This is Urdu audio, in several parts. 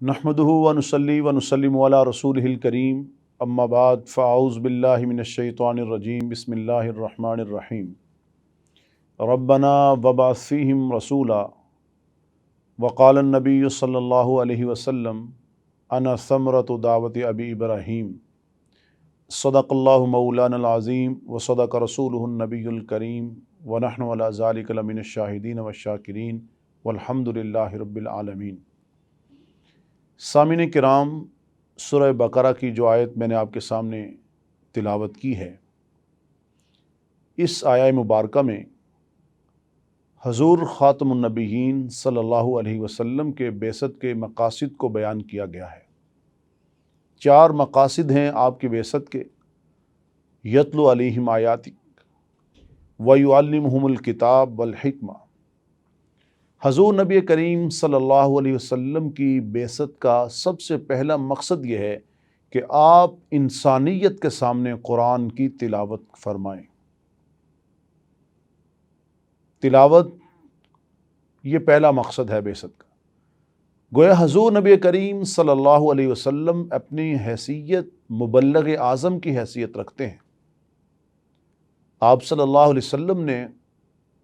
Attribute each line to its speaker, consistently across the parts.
Speaker 1: نحمدہ ونصلی ونسلم علی رسولہ الکریم اما بعد فاعوذ باللہ من الشیطان الرجیم بسم اللہ الرحمن الرحیم ربنا وبعث فیہم رسولا وقال النبی صلی اللہ علیہ وسلم انا ثمرۃ دعوت ابی ابراہیم صدق اللہ مولانا العظیم وصدق رسولہ النبی الکریم ونحن علی ذلک لمن الشاہدین والشاکرین والحمد للہ رب العالمین۔ سامعین کرام، سورہ بقرہ کی جو آیت میں نے آپ کے سامنے تلاوت کی ہے، اس آیہ مبارکہ میں حضور خاتم النبیین صلی اللہ علیہ وسلم کے بعثت کے مقاصد کو بیان کیا گیا ہے۔ 4 مقاصد ہیں آپ کی بعثت کے: یتلو علیہم آیاتک ویعلمہم الکتاب والحکمہ۔ حضور نبی کریم صلی اللہ علیہ وسلم کی بعثت کا سب سے پہلا مقصد یہ ہے کہ آپ انسانیت کے سامنے قرآن کی تلاوت فرمائیں۔ تلاوت یہ پہلا مقصد ہے بعثت کا۔ گویا حضور نبی کریم صلی اللہ علیہ وسلم اپنی حیثیت مبلغ اعظم کی حیثیت رکھتے ہیں۔ آپ صلی اللہ علیہ وسلم نے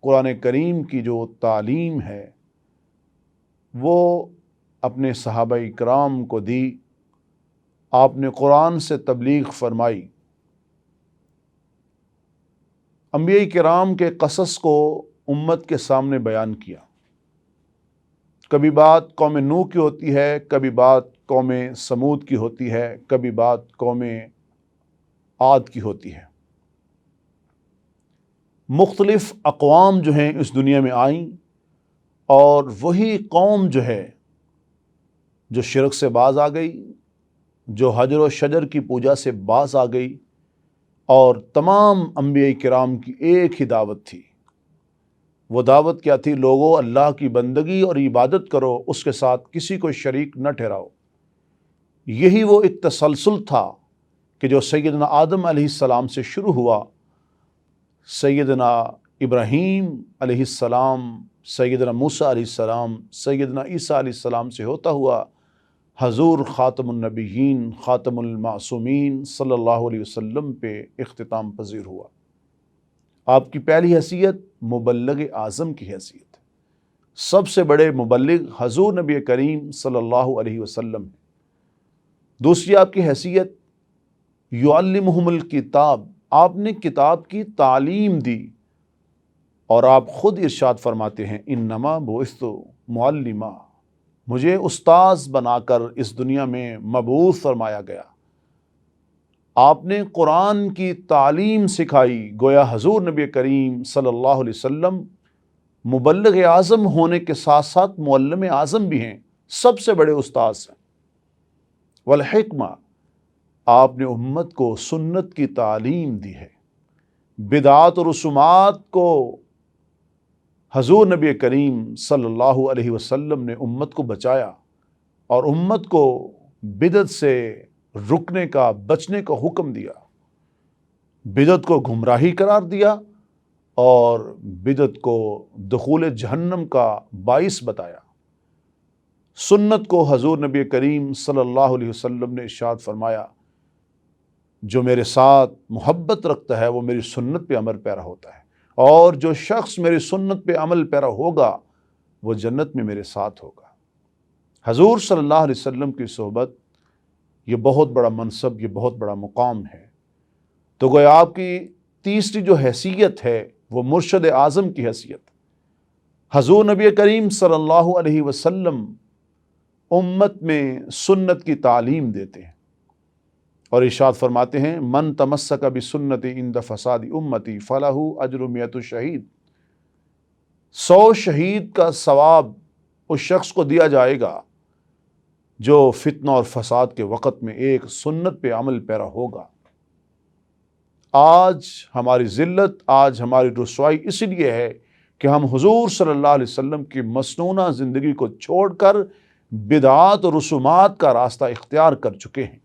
Speaker 1: قرآن کریم کی جو تعلیم ہے وہ اپنے صحابہ کرام کو دی۔ آپ نے قرآن سے تبلیغ فرمائی، انبیاء کرام کے قصص کو امت کے سامنے بیان کیا۔ کبھی بات قوم نوح کی ہوتی ہے، کبھی بات قوم سمود کی ہوتی ہے، کبھی بات قوم عاد کی ہوتی ہے۔ مختلف اقوام جو ہیں اس دنیا میں آئیں، اور وہی قوم جو ہے جو شرک سے باز آ گئی، جو حجر و شجر کی پوجا سے باز آ گئی، اور تمام انبیاء کرام کی ایک ہی دعوت تھی۔ وہ دعوت کیا تھی؟ لوگوں، اللہ کی بندگی اور عبادت کرو، اس کے ساتھ کسی کو شریک نہ ٹھہراؤ۔ یہی وہ ایک تسلسل تھا کہ جو سیدنا آدم علیہ السلام سے شروع ہوا، سیدنا ابراہیم علیہ السلام، سیدنا موسیٰ علیہ السلام، سیدنا عیسیٰ علیہ السلام سے ہوتا ہوا حضور خاتم النبیین خاتم المعصومین صلی اللہ علیہ وسلم پہ اختتام پذیر ہوا۔ آپ کی پہلی حیثیت مبلغ اعظم کی حیثیت ہے۔ سب سے بڑے مبلغ حضور نبی کریم صلی اللہ علیہ وسلم ہے۔ دوسری آپ کی حیثیت یعلمہم الکتاب، آپ نے کتاب کی تعلیم دی، اور آپ خود ارشاد فرماتے ہیں انما بعثت معلما، مجھے استاذ بنا کر اس دنیا میں مبعوث فرمایا گیا۔ آپ نے قرآن کی تعلیم سکھائی۔ گویا حضور نبی کریم صلی اللہ علیہ وسلم مبلغ اعظم ہونے کے ساتھ ساتھ معلم اعظم بھی ہیں، سب سے بڑے استاذ ہیں۔ والحکمہ، آپ نے امت کو سنت کی تعلیم دی ہے۔ بدعات و رسومات کو حضور نبی کریم صلی اللہ علیہ وسلم نے امت کو بچایا، اور امت کو بدعت سے رکنے کا، بچنے کا حکم دیا۔ بدعت کو گمراہی قرار دیا اور بدعت کو دخول جہنم کا باعث بتایا۔ سنت کو حضور نبی کریم صلی اللہ علیہ وسلم نے ارشاد فرمایا، جو میرے ساتھ محبت رکھتا ہے وہ میری سنت پہ عمل پیرا ہوتا ہے، اور جو شخص میری سنت پہ عمل پیرا ہوگا وہ جنت میں میرے ساتھ ہوگا۔ حضور صلی اللہ علیہ وسلم کی صحبت یہ بہت بڑا منصب، یہ بہت بڑا مقام ہے۔ تو گویا آپ کی تیسری جو حیثیت ہے وہ مرشد اعظم کی حیثیت۔ حضور نبی کریم صلی اللہ علیہ وسلم امت میں سنت کی تعلیم دیتے ہیں، اور ارشاد فرماتے ہیں من تمسک بسنتی عند فساد امتی فلہ اجر 100 شہید۔ 100 شہید کا ثواب اس شخص کو دیا جائے گا جو فتنہ اور فساد کے وقت میں ایک سنت پہ عمل پیرا ہوگا۔ آج ہماری ذلت، آج ہماری رسوائی اس لیے ہے کہ ہم حضور صلی اللہ علیہ وسلم کی مسنونہ زندگی کو چھوڑ کر بدعات اور رسومات کا راستہ اختیار کر چکے ہیں۔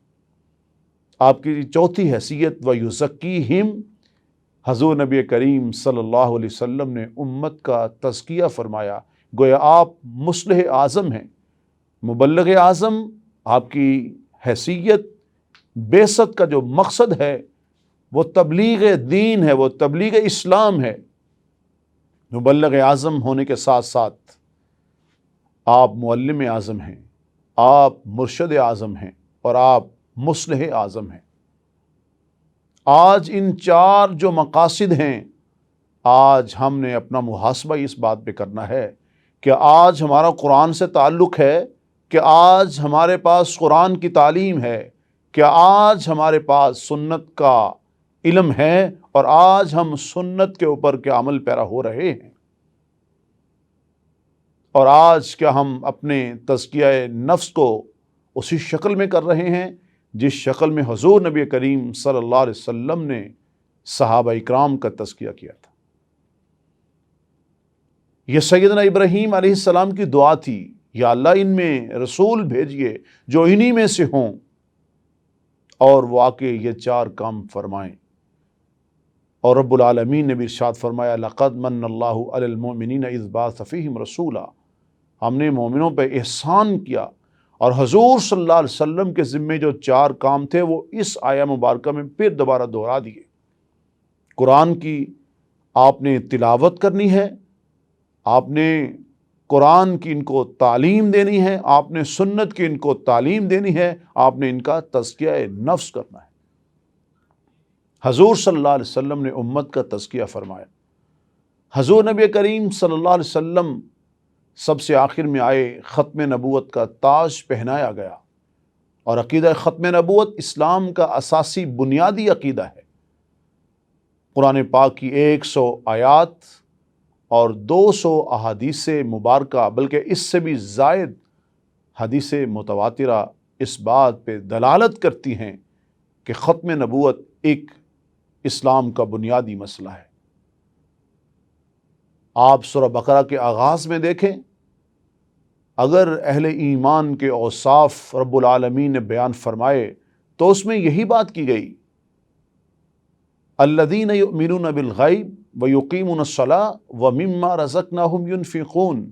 Speaker 1: آپ کی چوتھی حیثیت وَيُزَكِّيهِمْ، حضور نبی کریم صلی اللہ علیہ وسلم نے امت کا تزکیہ فرمایا۔ گویا آپ مصلح اعظم ہیں، مبلغ اعظم، آپ کی حیثیت، بعثت کا جو مقصد ہے وہ تبلیغ دین ہے، وہ تبلیغ اسلام ہے۔ مبلغ اعظم ہونے کے ساتھ ساتھ آپ معلم اعظم ہیں، آپ مرشد اعظم ہیں، اور آپ مصلح اعظم ہیں۔ آج ان چار جو مقاصد ہیں، آج ہم نے اپنا محاسبہ اس بات پہ کرنا ہے کہ آج ہمارا قرآن سے تعلق ہے، کہ آج ہمارے پاس قرآن کی تعلیم ہے، کہ آج ہمارے پاس سنت کا علم ہے، اور آج ہم سنت کے اوپر کے عمل پیرا ہو رہے ہیں۔ اور آج کیا ہم اپنے تزکیہ نفس کو اسی شکل میں کر رہے ہیں جس شکل میں حضور نبی کریم صلی اللہ علیہ وسلم نے صحابہ اکرام کا تزکیہ کیا تھا؟ یہ سیدنا ابراہیم علیہ السلام کی دعا تھی، یا اللہ ان میں رسول بھیجئے جو انہی میں سے ہوں، اور وہ آ کے یہ چار کام فرمائیں۔ اور رب العالمین نے بھی ارشاد فرمایا، لقد من اللہ علی المؤمنین اذ بعث فیہم رسولا، ہم نے مومنوں پہ احسان کیا، اور حضور صلی اللہ علیہ وسلم کے ذمے جو چار کام تھے وہ اس آیہ مبارکہ میں پھر دوبارہ دہرا دیے۔ قرآن کی آپ نے تلاوت کرنی ہے، آپ نے قرآن کی ان کو تعلیم دینی ہے، آپ نے سنت کی ان کو تعلیم دینی ہے، آپ نے ان کا تزکیہ نفس کرنا ہے۔ حضور صلی اللہ علیہ وسلم نے امت کا تزکیہ فرمایا۔ حضور نبی کریم صلی اللہ علیہ وسلم سب سے آخر میں آئے، ختم نبوت کا تاج پہنایا گیا، اور عقیدہ ختم نبوت اسلام کا اساسی بنیادی عقیدہ ہے۔ قرآن پاک کی 100 آیات اور 200 احادیث مبارکہ، بلکہ اس سے بھی زائد حدیث متواترہ اس بات پہ دلالت کرتی ہیں کہ ختم نبوت ایک اسلام کا بنیادی مسئلہ ہے۔ آپ سورہ بقرہ کے آغاز میں دیکھیں، اگر اہل ایمان کے اوصاف رب العالمین نے بیان فرمائے تو اس میں یہی بات کی گئی، الذین یؤمنون بالغیب ویقیمون الصلاۃ ومما رزقناہم ینفقون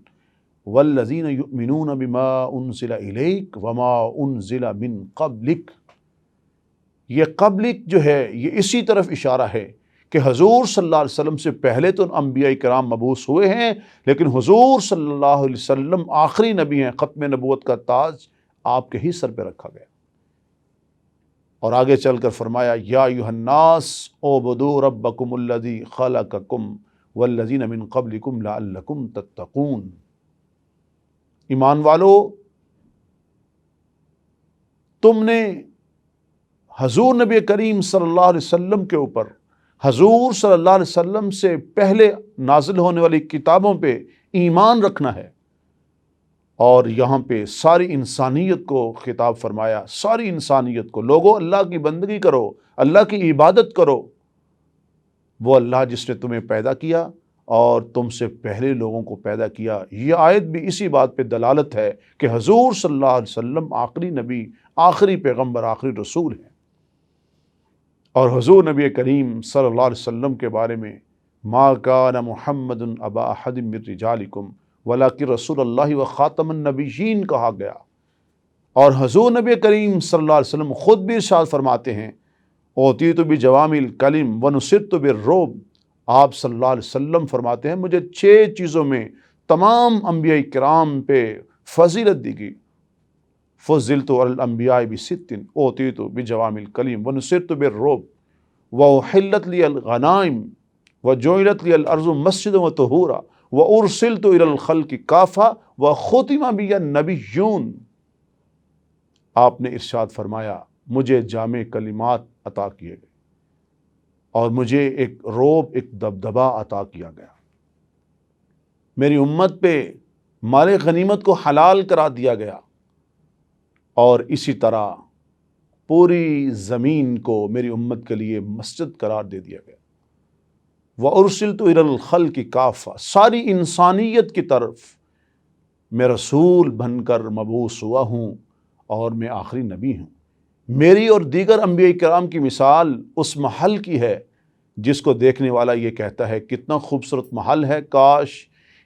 Speaker 1: والذین یؤمنون بما انزل الیک وما انزل من قبلک۔ یہ قبلک جو ہے یہ اسی طرف اشارہ ہے کہ حضور صلی اللہ علیہ وسلم سے پہلے تو انبیاء کرام مبعوث ہوئے ہیں، لیکن حضور صلی اللہ علیہ وسلم آخری نبی ہیں، ختم نبوت کا تاج آپ کے ہی سر پہ رکھا گیا۔ اور آگے چل کر فرمایا، یا ایھا الناس اعبدوا ربکم الذی خلقکم والذین من قبلکم لعلکم تتقون۔ ایمان والو، تم نے حضور نبی کریم صلی اللہ علیہ وسلم کے اوپر، حضور صلی اللہ علیہ وسلم سے پہلے نازل ہونے والی کتابوں پہ ایمان رکھنا ہے۔ اور یہاں پہ ساری انسانیت کو خطاب فرمایا، ساری انسانیت کو، لوگو اللہ کی بندگی کرو، اللہ کی عبادت کرو، وہ اللہ جس نے تمہیں پیدا کیا اور تم سے پہلے لوگوں کو پیدا کیا۔ یہ آیت بھی اسی بات پہ دلالت ہے کہ حضور صلی اللہ علیہ وسلم آخری نبی، آخری پیغمبر، آخری رسول ہیں۔ اور حضور نبی کریم صلی اللہ علیہ وسلم کے بارے میں ما کان محمد ابا احد من رجالکم ولکن رسول اللہ و خاتم النبیین کہا گیا۔ اور حضور نبی کریم صلی اللہ علیہ وسلم خود بھی ارشاد فرماتے ہیں، اوتیت بجوامع الکلم ونصرت بالرعب۔ آپ صلی اللہ علیہ وسلم فرماتے ہیں، مجھے 6 چیزوں میں تمام انبیاء کرام پہ فضیلت دی گئی۔ فضلت علی الانبیاء بست، اوتیت بجوامع الکلم ونصرت بالرعب واحلت لی الغنائم وجعلت لی الارض مسجدا وطہورا وارسلت الی الخلق کافہ وختم بی النبیون۔ آپ نے ارشاد فرمایا، مجھے جامع کلمات عطا کیے گئے اور مجھے ایک رعب، ایک دبدبہ عطا کیا گیا۔ میری امت پہ مال غنیمت کو حلال کرا دیا گیا، اور اسی طرح پوری زمین کو میری امت کے لیے مسجد قرار دے دیا گیا۔ وَأُرْسِلْتُ إِلَى الْخَلْقِ كَافَّةً، ساری انسانیت کی طرف میں رسول بن کر مبعوث ہوا ہوں، اور میں آخری نبی ہوں۔ میری اور دیگر انبیاء کرام کی مثال اس محل کی ہے جس کو دیکھنے والا یہ کہتا ہے کتنا خوبصورت محل ہے، کاش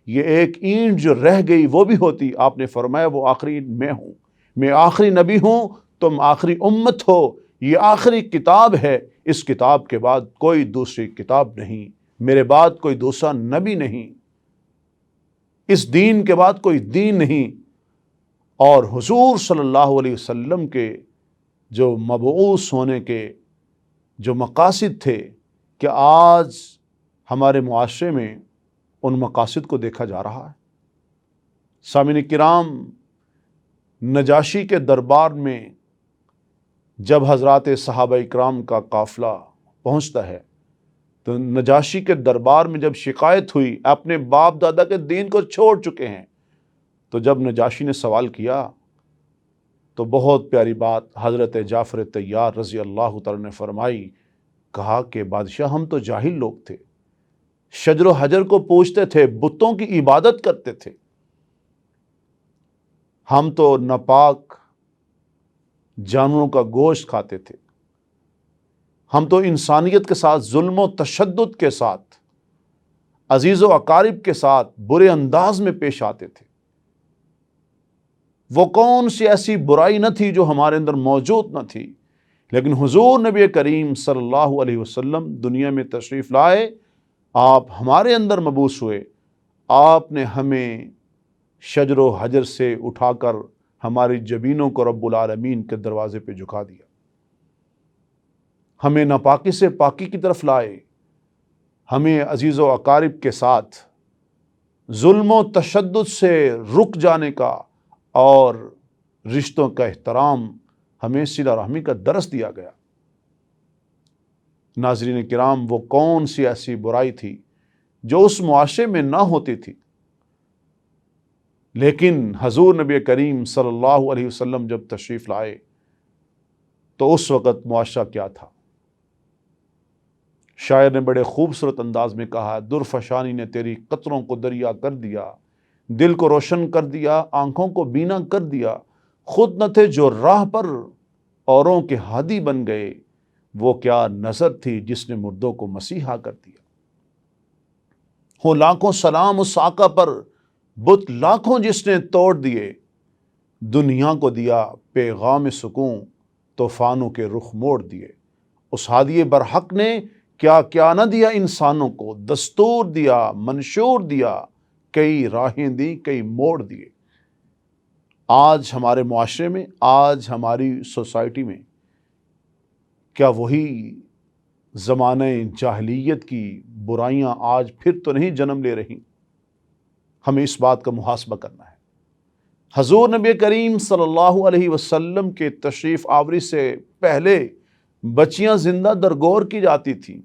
Speaker 1: یہ ایک اینٹ جو رہ گئی وہ بھی ہوتی، آپ نے فرمایا وہ آخری میں ہوں، میں آخری نبی ہوں، تم آخری امت ہو، یہ آخری کتاب ہے، اس کتاب کے بعد کوئی دوسری کتاب نہیں، میرے بعد کوئی دوسرا نبی نہیں، اس دین کے بعد کوئی دین نہیں۔ اور حضور صلی اللہ علیہ وسلم کے جو مبعوث ہونے کے جو مقاصد تھے، کہ آج ہمارے معاشرے میں ان مقاصد کو دیکھا جا رہا ہے۔ سامعین کرام، نجاشی کے دربار میں جب حضرات صحابہ اکرام کا قافلہ پہنچتا ہے تو نجاشی کے دربار میں جب شکایت ہوئی، اپنے باپ دادا کے دین کو چھوڑ چکے ہیں، تو جب نجاشی نے سوال کیا تو بہت پیاری بات حضرت جعفر طیار رضی اللہ تعالیٰ نے فرمائی، کہا کہ بادشاہ ہم تو جاہل لوگ تھے، شجر و حجر کو پوجتے تھے، بتوں کی عبادت کرتے تھے، ہم تو ناپاک جانوروں کا گوشت کھاتے تھے، ہم تو انسانیت کے ساتھ ظلم و تشدد کے ساتھ، عزیز و اقارب کے ساتھ برے انداز میں پیش آتے تھے۔ وہ کون سی ایسی برائی نہ تھی جو ہمارے اندر موجود نہ تھی، لیکن حضور نبی کریم صلی اللہ علیہ وسلم دنیا میں تشریف لائے، آپ ہمارے اندر مبعوث ہوئے، آپ نے ہمیں شجر و حجر سے اٹھا کر ہماری جبینوں کو رب العالمین کے دروازے پہ جھکا دیا، ہمیں ناپاکی سے پاکی کی طرف لائے، ہمیں عزیز و اقارب کے ساتھ ظلم و تشدد سے رک جانے کا اور رشتوں کا احترام، ہمیں صلہ رحمی کا درس دیا گیا۔ ناظرین کرام، وہ کون سی ایسی برائی تھی جو اس معاشرے میں نہ ہوتی تھی، لیکن حضور نبی کریم صلی اللہ علیہ وسلم جب تشریف لائے تو اس وقت معاشرہ کیا تھا؟ شاعر نے بڑے خوبصورت انداز میں کہا، درفشانی نے تیری قطروں کو دریا کر دیا، دل کو روشن کر دیا، آنکھوں کو بینا کر دیا، خود نہ تھے جو راہ پر اوروں کے ہادی بن گئے، وہ کیا نظر تھی جس نے مردوں کو مسیحا کر دیا۔ ہو لاکھوں سلام اس آقا پر، بت لاکھوں جس نے توڑ دیے، دنیا کو دیا پیغام سکون، طوفانوں کے رخ موڑ دیے۔ اس ہادی برحق نے کیا کیا نہ دیا انسانوں کو، دستور دیا، منشور دیا، کئی راہیں دی، کئی موڑ دیے۔ آج ہمارے معاشرے میں، آج ہماری سوسائٹی میں کیا وہی زمانہ جاہلیت کی برائیاں آج پھر تو نہیں جنم لے رہی؟ ہمیں اس بات کا محاسبہ کرنا ہے۔ حضور نبی کریم صلی اللہ علیہ وسلم کے تشریف آوری سے پہلے بچیاں زندہ درگور کی جاتی تھیں،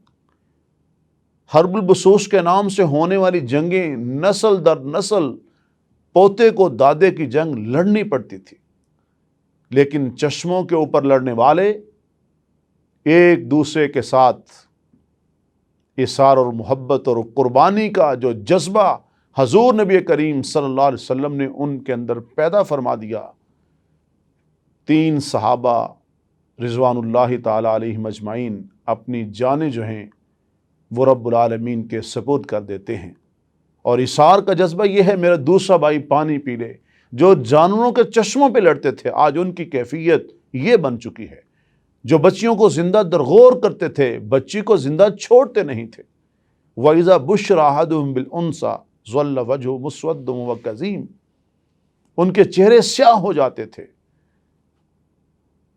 Speaker 1: حرب البسوس کے نام سے ہونے والی جنگیں نسل در نسل پوتے کو دادے کی جنگ لڑنی پڑتی تھی، لیکن چشموں کے اوپر لڑنے والے ایک دوسرے کے ساتھ اثار اور محبت اور قربانی کا جو جذبہ حضور نبی کریم صلی اللہ علیہ وسلم نے ان کے اندر پیدا فرما دیا، 3 صحابہ رضوان اللہ تعالی علیہم اجمعین اپنی جانیں جو ہیں وہ رب العالمین کے سپرد کر دیتے ہیں۔ اور اثار کا جذبہ یہ ہے، میرا دوسرا بھائی پانی پی لے۔ جو جانوروں کے چشموں پہ لڑتے تھے، آج ان کی کیفیت یہ بن چکی ہے۔ جو بچیوں کو زندہ درغور کرتے تھے، بچی کو زندہ چھوڑتے نہیں تھے۔ وَإِذَا بُشِّرَ أَحَدُهُم بِالْأُنثىٰ ظَلَّ وَجْهُهُ مُسْوَدًّا وَهُوَ كَظِيمٌ، ان کے چہرے سیاہ ہو جاتے تھے۔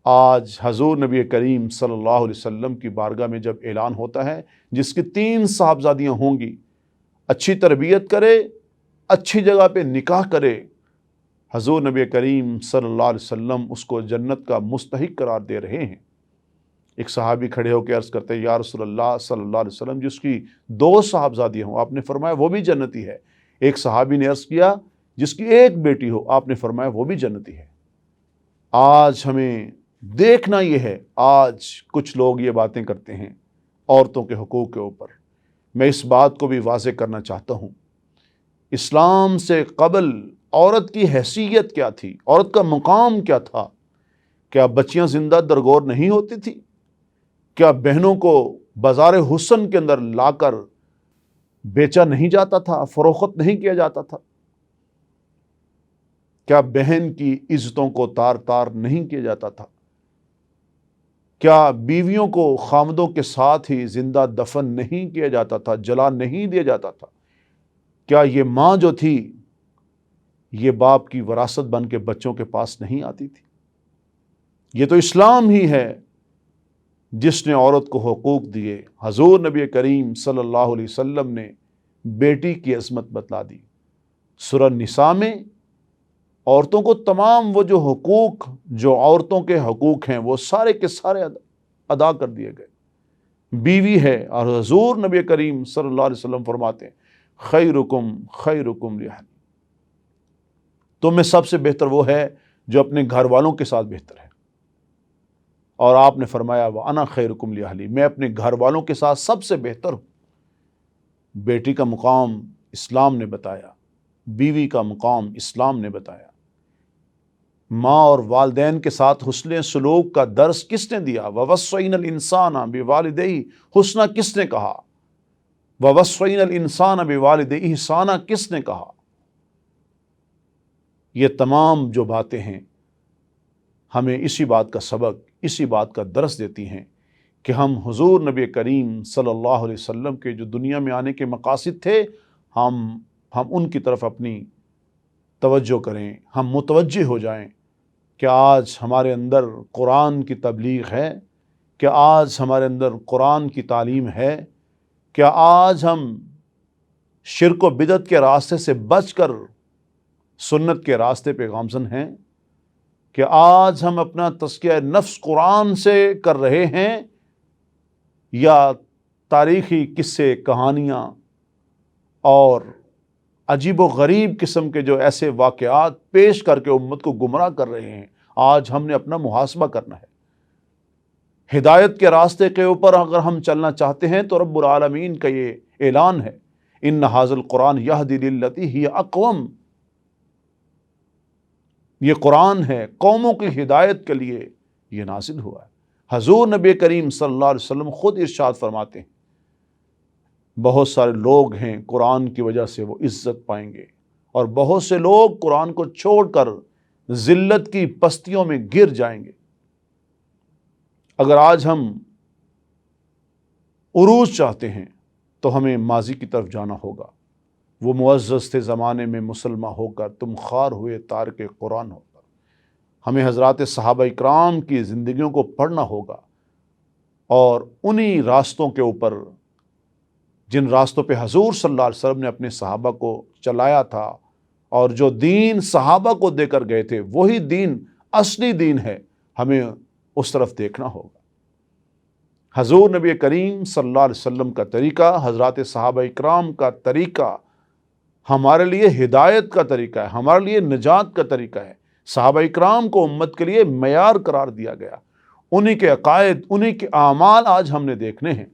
Speaker 1: آج حضور نبی کریم صلی اللہ علیہ وسلم کی بارگاہ میں جب اعلان ہوتا ہے، جس کی 3 صاحبزادیاں ہوں گی، اچھی تربیت کرے، اچھی جگہ پہ نکاح کرے، حضور نبی کریم صلی اللہ علیہ وسلم اس کو جنت کا مستحق قرار دے رہے ہیں۔ ایک صحابی کھڑے ہو کے عرض کرتے ہیں، یا رسول اللہ صلی اللہ علیہ وسلم، جس کی 2 صاحبزادیاں ہوں، آپ نے فرمایا وہ بھی جنتی ہے۔ ایک صحابی نے عرض کیا، جس کی 1 بیٹی ہو، آپ نے فرمایا وہ بھی جنتی ہے۔ آج ہمیں دیکھنا یہ ہے، آج کچھ لوگ یہ باتیں کرتے ہیں عورتوں کے حقوق کے اوپر۔ میں اس بات کو بھی واضح کرنا چاہتا ہوں، اسلام سے قبل عورت کی حیثیت کیا تھی، عورت کا مقام کیا تھا؟ کیا بچیاں زندہ درگور نہیں ہوتی تھی؟ کیا بہنوں کو بازار حسن کے اندر لا کر بیچا نہیں جاتا تھا، فروخت نہیں کیا جاتا تھا؟ کیا بہن کی عزتوں کو تار تار نہیں کیا جاتا تھا؟ کیا بیویوں کو خامدوں کے ساتھ ہی زندہ دفن نہیں کیا جاتا تھا، جلا نہیں دیا جاتا تھا؟ کیا یہ ماں جو تھی یہ باپ کی وراثت بن کے بچوں کے پاس نہیں آتی تھی؟ یہ تو اسلام ہی ہے جس نے عورت کو حقوق دیے۔ حضور نبی کریم صلی اللہ علیہ وسلم نے بیٹی کی عظمت بتلا دی۔ سورہ نساء میں عورتوں کو تمام وہ جو حقوق، جو عورتوں کے حقوق ہیں، وہ سارے کے سارے ادا کر دیے گئے۔ بیوی ہے، اور حضور نبی کریم صلی اللہ علیہ وسلم فرماتے ہیں خیرکم خیرکم لأہلی، تم میں سب سے بہتر وہ ہے جو اپنے گھر والوں کے ساتھ بہتر ہے۔ اور آپ نے فرمایا وَأَنَا خَيْرُكُمْ لِأَهْلِي، میں اپنے گھر والوں کے ساتھ سب سے بہتر ہوں۔ بیٹی کا مقام اسلام نے بتایا، بیوی کا مقام اسلام نے بتایا۔ ماں اور والدین کے ساتھ حسن سلوک کا درس کس نے دیا؟ وَوَصَّيْنَا الْإِنسَانَ بِوَالِدَيْهِ حسنہ کس نے کہا؟ وَوَصَّيْنَا الْإِنسَانَ بِوَالِدَيْهِ احسانہ کس نے کہا؟ یہ تمام جو باتیں ہیں ہمیں اسی بات کا سبق، اسی بات کا درس دیتی ہیں کہ ہم حضور نبی کریم صلی اللہ علیہ وسلم کے جو دنیا میں آنے کے مقاصد تھے، ہم ان کی طرف اپنی توجہ کریں، ہم متوجہ ہو جائیں کہ آج ہمارے اندر قرآن کی تبلیغ ہے، کہ آج ہمارے اندر قرآن کی تعلیم ہے، کہ آج ہم شرک و بدعت کے راستے سے بچ کر سنت کے راستے پہ گامزن ہیں، کہ آج ہم اپنا تزکیہ نفس قرآن سے کر رہے ہیں یا تاریخی قصے، کہانیاں اور عجیب و غریب قسم کے جو ایسے واقعات پیش کر کے امت کو گمراہ کر رہے ہیں۔ آج ہم نے اپنا محاسبہ کرنا ہے۔ ہدایت کے راستے کے اوپر اگر ہم چلنا چاہتے ہیں تو رب العالمین کا یہ اعلان ہے ان ھذا القرآن یہدی للتی ہی اقوم، یہ قرآن ہے قوموں کی ہدایت کے لیے یہ نازل ہوا ہے۔ حضور نبی کریم صلی اللہ علیہ وسلم خود ارشاد فرماتے ہیں بہت سارے لوگ ہیں قرآن کی وجہ سے وہ عزت پائیں گے، اور بہت سے لوگ قرآن کو چھوڑ کر ذلت کی پستیوں میں گر جائیں گے۔ اگر آج ہم عروج چاہتے ہیں تو ہمیں ماضی کی طرف جانا ہوگا۔ وہ معزز تھے زمانے میں مسلمہ ہو کر، تم خوار ہوئے تارک قرآن ہو کر۔ ہمیں حضرات صحابہ اکرام کی زندگیوں کو پڑھنا ہوگا، اور انہی راستوں کے اوپر جن راستوں پہ حضور صلی اللہ علیہ وسلم نے اپنے صحابہ کو چلایا تھا، اور جو دین صحابہ کو دے کر گئے تھے وہی دین اصلی دین ہے، ہمیں اس طرف دیکھنا ہوگا۔ حضور نبی کریم صلی اللہ علیہ وسلم کا طریقہ، حضرات صحابہ اکرام کا طریقہ ہمارے لیے ہدایت کا طریقہ ہے، ہمارے لیے نجات کا طریقہ ہے۔ صحابہ اکرام کو امت کے لیے معیار قرار دیا گیا، انہی کے عقائد، انہی کے اعمال آج ہم نے دیکھنے ہیں۔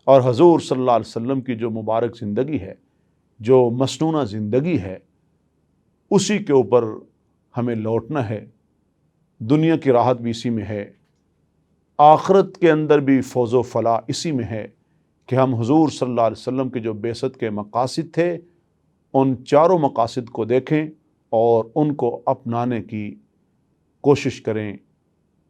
Speaker 1: اور حضور صلی اللہ علیہ وسلم کی جو مبارک زندگی ہے، جو مسنونہ زندگی ہے، اسی کے اوپر ہمیں لوٹنا ہے۔ دنیا کی راحت بھی اسی میں ہے، آخرت کے اندر بھی فوز و فلاح اسی میں ہے کہ ہم حضور صلی اللہ علیہ وسلم کے جو بعثت کے مقاصد تھے ان چاروں مقاصد کو دیکھیں اور ان کو اپنانے کی کوشش کریں۔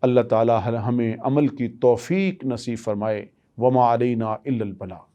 Speaker 1: اللہ تعالی ہمیں عمل کی توفیق نصیب فرمائے۔ وما علینا الا البلاغ۔